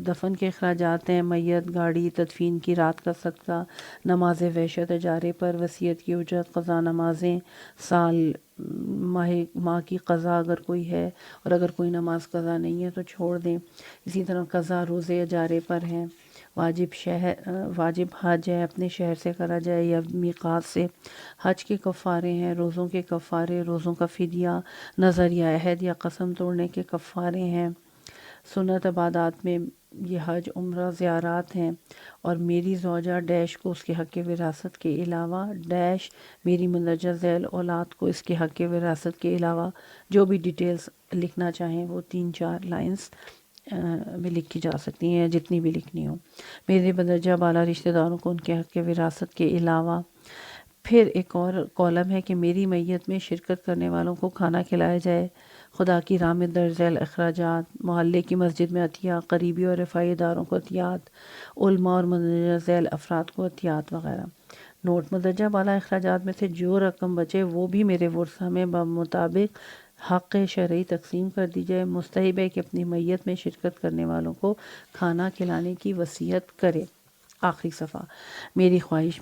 دفن کے اخراجات ہیں، میت، گاڑی، تدفین کی رات کا صدقہ، نماز وحشت اجارے پر، وصیت کی اجرت، قضا نمازیں، سال ماہ کی قضا اگر کوئی ہے، اور اگر کوئی نماز قضا نہیں ہے تو چھوڑ دیں۔ اسی طرح قضا روزے اجارے پر ہیں، واجب حج ہے اپنے شہر سے کرا جائے یا میقات سے، حج کے کفارے ہیں، روزوں کے کفارے، روزوں کا فدیہ، نظر یا عہد یا قسم توڑنے کے کفارے ہیں، سنت عبادات میں یہ حج، عمرہ، زیارات ہیں، اور میری زوجہ ڈیش کو اس کے حق وراثت کے علاوہ ڈیش میری مندرجہ ذیل اولاد کو اس کے حق وراثت کے علاوہ جو بھی ڈیٹیلز لکھنا چاہیں وہ 3-4 لائنز میں لکھی جا سکتی ہیں، جتنی بھی لکھنی ہو۔ میرے مندرجہ بالا رشتہ داروں کو ان کے حق وراثت کے علاوہ، پھر ایک اور کالم ہے کہ میری میت میں شرکت کرنے والوں کو کھانا کھلایا جائے، خدا کی راہ میں درج ذیل اخراجات، محلے کی مسجد میں عطیہ، قریبی اور رفاہی اداروں کو عطیات، علماء اور مندرجہ ذیل افراد کو عطیات وغیرہ۔ نوٹ: مندرجہ بالا اخراجات میں سے جو رقم بچے وہ بھی میرے ورثہ میں بمطابق حق شرعی تقسیم کر دی جائے۔ مستحب ہے کہ اپنی میت میں شرکت کرنے والوں کو کھانا کھلانے کی وصیت کرے۔ آخری صفحہ۔ میری خواہش: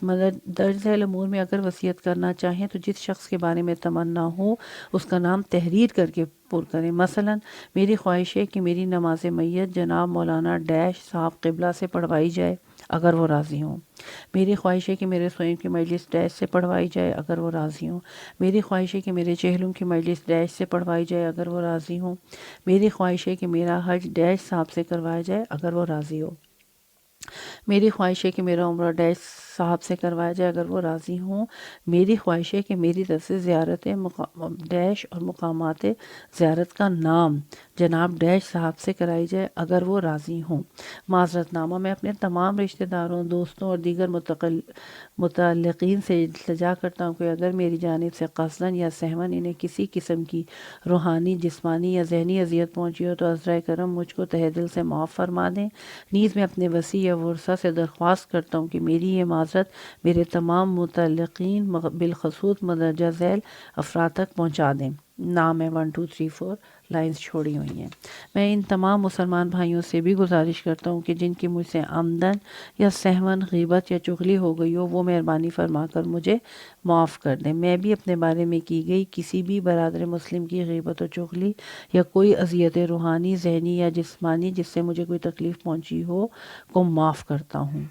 درج ذیل امور میں اگر وصیت کرنا چاہیں تو جس شخص کے بارے میں تمنا ہو اس کا نام تحریر کر کے پر کریں۔ مثلا میری خواہش ہے کہ میری نماز میت جناب مولانا ڈیش صاحب قبلہ سے پڑھوائی جائے اگر وہ راضی ہوں۔ میری خواہش ہے کہ میرے سوئم کی مجلس ڈیش سے پڑھوائی جائے اگر وہ راضی ہوں۔ میری خواہش ہے کہ میرے چہلم کی مجلس ڈیش سے پڑھوائی جائے اگر وہ راضی ہوں۔ میری خواہش ہے کہ میرا حج ڈیش صاحب سے کروایا جائے اگر وہ راضی ہو۔ میری خواہش ہے کہ میرا عمرہ ڈیش صاحب سے کروایا جائے اگر وہ راضی ہوں۔ میری خواہش ہے کہ میری طرف سے زیارت ڈیش اور مقامات زیارت کا نام جناب ڈیش صاحب سے کرائی جائے اگر وہ راضی ہوں۔ معذرت نامہ: میں اپنے تمام رشتہ داروں، دوستوں اور دیگر متعلقین سے التجا کرتا ہوں کہ اگر میری جانب سے قصداً یا سہواً انہیں کسی قسم کی روحانی، جسمانی یا ذہنی اذیت پہنچی ہو تو عذرائے کرم مجھ کو تہہ دل سے معاف فرما دیں۔ نیز میں اپنے وصی یا ورثہ سے درخواست کرتا ہوں کہ میری یہ معذرت میرے تمام متعلقین بالخصوص مندرجہ ذیل افراد تک پہنچا دیں۔ نام ہے 1 2 3 4 لائنز چھوڑی ہوئی ہیں۔ میں ان تمام مسلمان بھائیوں سے بھی گزارش کرتا ہوں کہ جن کی مجھ سے عمدن یا سہواً غیبت یا چغلی ہو گئی ہو وہ مہربانی فرما کر مجھے معاف کر دیں۔ میں بھی اپنے بارے میں کی گئی کسی بھی برادر مسلم کی غیبت و چغلی یا کوئی اذیت روحانی، ذہنی یا جسمانی جس سے مجھے کوئی تکلیف پہنچی ہو کو معاف کرتا ہوں۔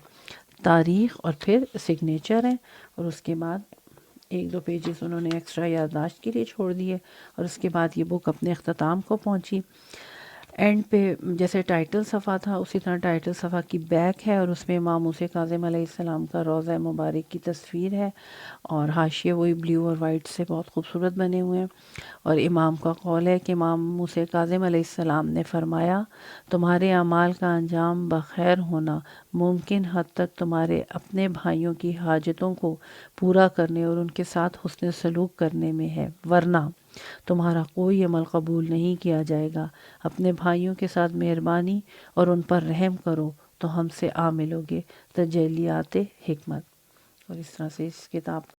تاریخ اور پھر سگنیچر ہے، اور اس کے بعد 1-2 پیجز انہوں نے ایکسٹرا یادداشت کے لیے چھوڑ دیے، اور اس کے بعد یہ بک اپنے اختتام کو پہنچی۔ اینڈ پہ جیسے ٹائٹل صفحہ تھا اسی طرح ٹائٹل صفحہ کی بیک ہے، اور اس میں امام موسیٰ کاظم علیہ السلام کا روضہ مبارک کی تصویر ہے، اور حاشیے وہی بلیو اور وائٹ سے بہت خوبصورت بنے ہوئے ہیں، اور امام کا قول ہے کہ امام موسیٰ کاظم علیہ السلام نے فرمایا، تمہارے اعمال کا انجام بخیر ہونا ممکن حد تک تمہارے اپنے بھائیوں کی حاجتوں کو پورا کرنے اور ان کے ساتھ حسن سلوک کرنے میں ہے، ورنہ تمہارا کوئی عمل قبول نہیں کیا جائے گا۔ اپنے بھائیوں کے ساتھ مہربانی اور ان پر رحم کرو تو ہم سے ملو گے۔ تجلیات حکمت۔ اور اس طرح سے اس کتاب